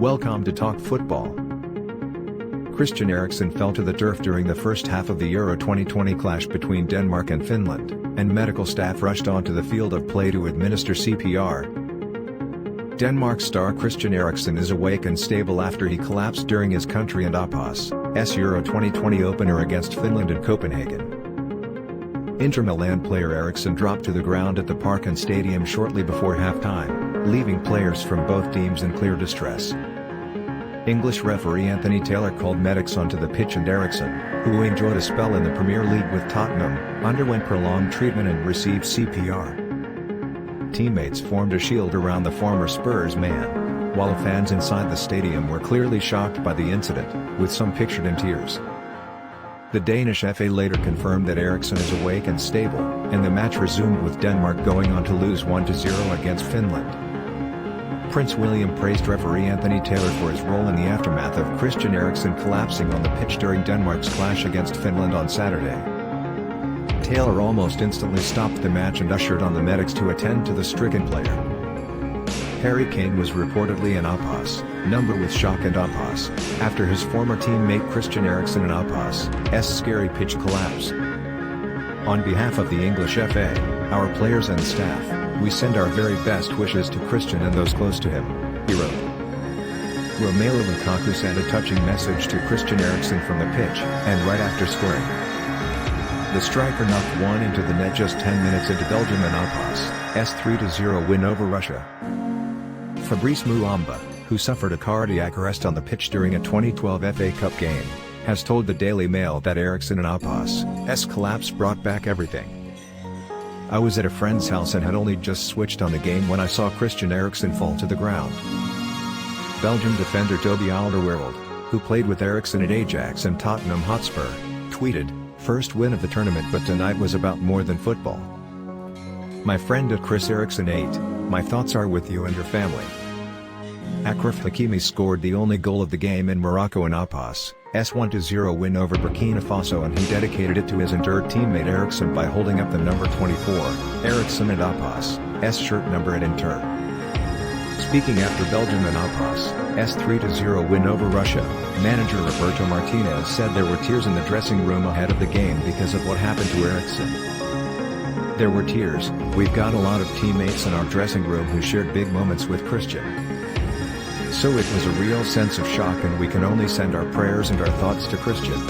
Welcome to Talk Football. Christian Eriksen fell to the turf during the first half of the Euro 2020 clash between Denmark and Finland, and medical staff rushed onto the field of play to administer CPR. Denmark star Christian Eriksen is awake and stable after he collapsed during his country and APA's Euro 2020 opener against Finland in Copenhagen. Inter Milan player Eriksen dropped to the ground at the Parken Stadium shortly before halftime, leaving players from both teams in clear distress. English referee Anthony Taylor called medics onto the pitch, and Eriksen, who enjoyed a spell in the Premier League with Tottenham, underwent prolonged treatment and received CPR. Teammates formed a shield around the former Spurs man, while fans inside the stadium were clearly shocked by the incident, with some pictured in tears. The Danish FA later confirmed that Eriksen is awake and stable, and the match resumed with Denmark going on to lose 1-0 against Finland. Prince William praised referee Anthony Taylor for his role in the aftermath of Christian Eriksen collapsing on the pitch during Denmark's clash against Finland on Saturday. Taylor almost instantly stopped the match and ushered on the medics to attend to the stricken player. Harry Kane was reportedly in APA's number with shock and APA's after his former teammate Christian Eriksen and APA's scary pitch collapse. On behalf of the English FA, our players and staff, we send our very best wishes to Christian and those close to him, he wrote. Romelu Lukaku sent a touching message to Christian Eriksen from the pitch, and right after scoring, the striker knocked one into the net just 10 minutes into Belgium and APA's 3-0 win over Russia. Fabrice Muamba, who suffered a cardiac arrest on the pitch during a 2012 FA Cup game, has told the Daily Mail that Eriksen and APA's collapse brought back everything. I was at a friend's house and had only just switched on the game when I saw Christian Eriksen fall to the ground. Belgium defender Toby Alderweireld, who played with Eriksen at Ajax and Tottenham Hotspur, tweeted, "First win of the tournament, but tonight was about more than football. My friend at Chris Eriksen 8, my thoughts are with you and your family." Achraf Hakimi scored the only goal of the game in Morocco in APA's 1-0 win over Burkina Faso, and he dedicated it to his injured teammate Eriksen by holding up the number 24, Eriksen and APA's shirt number at Inter. Speaking after Belgium and APA's 3-0 win over Russia, manager Roberto Martinez said there were tears in the dressing room ahead of the game because of what happened to Eriksen. "There were tears. We've got a lot of teammates in our dressing room who shared big moments with Christian. So it was a real sense of shock, and we can only send our prayers and our thoughts to Christian."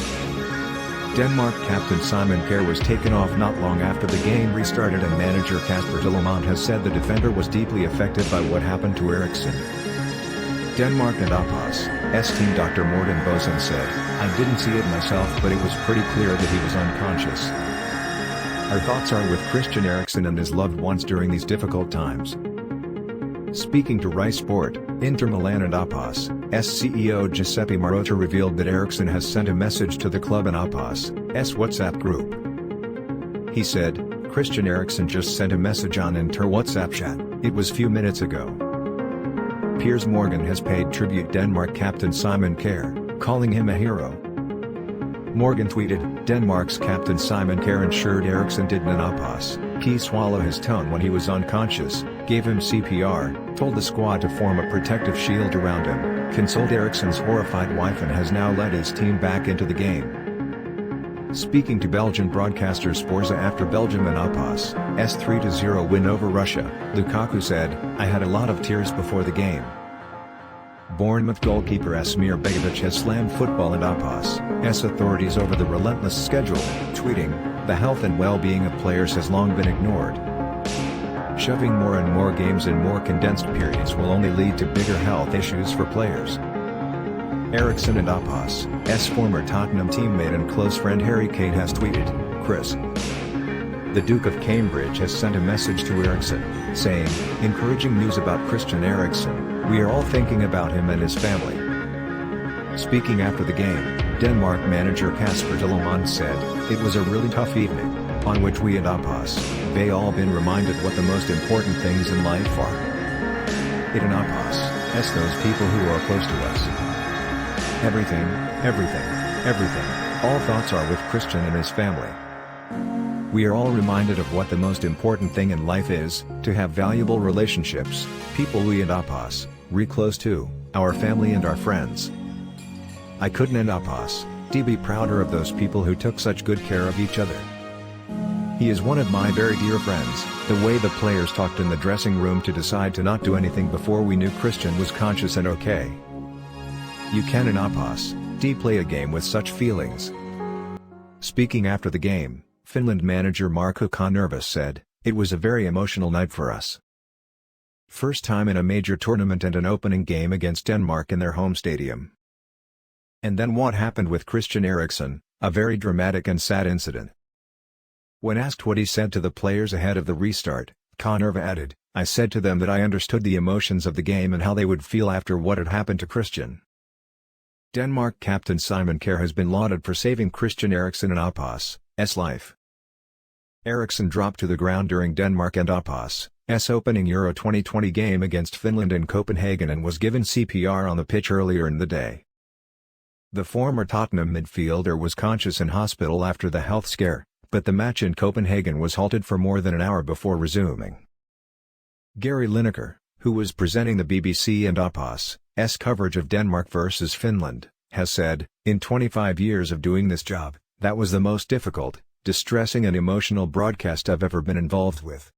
Denmark captain Simon Kjær was taken off not long after the game restarted, and manager Kasper Dolomont has said the defender was deeply affected by what happened to Eriksen. Denmark and APA's team Dr. Morten Boesen said, "I didn't see it myself, but it was pretty clear that he was unconscious. Our thoughts are with Christian Eriksen and his loved ones during these difficult times." Speaking to Rai Sport, Inter Milan and APA's CEO Giuseppe Marotta revealed that Eriksen has sent a message to the club and APA's WhatsApp group. He said, "Christian Eriksen just sent a message on Inter WhatsApp chat, it was few minutes ago." Piers Morgan has paid tribute Denmark captain Simon Kjær, calling him a hero. Morgan tweeted, "Denmark's captain Simon Kjær ensured Eriksen didn't an APA's swallow his tone when he was unconscious, gave him CPR, told the squad to form a protective shield around him, consoled Eriksen's horrified wife, and has now led his team back into the game." Speaking to Belgian broadcaster Sporza after Belgium and APA's 3-0 win over Russia, Lukaku said, "I had a lot of tears before the game." Bournemouth goalkeeper Asmir Begovic has slammed football and APA's authorities over the relentless schedule, tweeting, "The health and well-being of players has long been ignored. Shoving more and more games in more condensed periods will only lead to bigger health issues for players." Eriksen and APA's former Tottenham teammate and close friend Harry Kane has tweeted, "Chris." The Duke of Cambridge has sent a message to Eriksen, saying, "Encouraging news about Christian Eriksen, we are all thinking about him and his family." Speaking after the game, Denmark manager Kasper Dolomont said, "It was a really tough evening, on which we at APA's they all been reminded what the most important things in life are. It and APA's those people who are close to us. Everything, everything, everything, all thoughts are with Christian and his family. We are all reminded of what the most important thing in life is, to have valuable relationships, people we and APA's re close to, our family and our friends. I couldn't end up us, be prouder of those people who took such good care of each other. He is one of my very dear friends. The way the players talked in the dressing room to decide to not do anything before we knew Christian was conscious and okay. You can and up us, play a game with such feelings. Speaking after the game, Finland manager Marko Kanerva said, "It was a very emotional night for us. First time in a major tournament and an opening game against Denmark in their home stadium. And then what happened with Christian Eriksen, a very dramatic and sad incident." When asked what he said to the players ahead of the restart, Kanerva added, "I said to them that I understood the emotions of the game and how they would feel after what had happened to Christian." Denmark captain Simon Kjær has been lauded for saving Christian Eriksen and Opas's life. Eriksen dropped to the ground during Denmark and Opas's opening Euro 2020 game against Finland in Copenhagen and was given CPR on the pitch earlier in the day. The former Tottenham midfielder was conscious in hospital after the health scare, but the match in Copenhagen was halted for more than an hour before resuming. Gary Lineker, who was presenting the BBC and Opas's coverage of Denmark vs Finland, has said, "In 25 years of doing this job, that was the most difficult, distressing and emotional broadcast I've ever been involved with.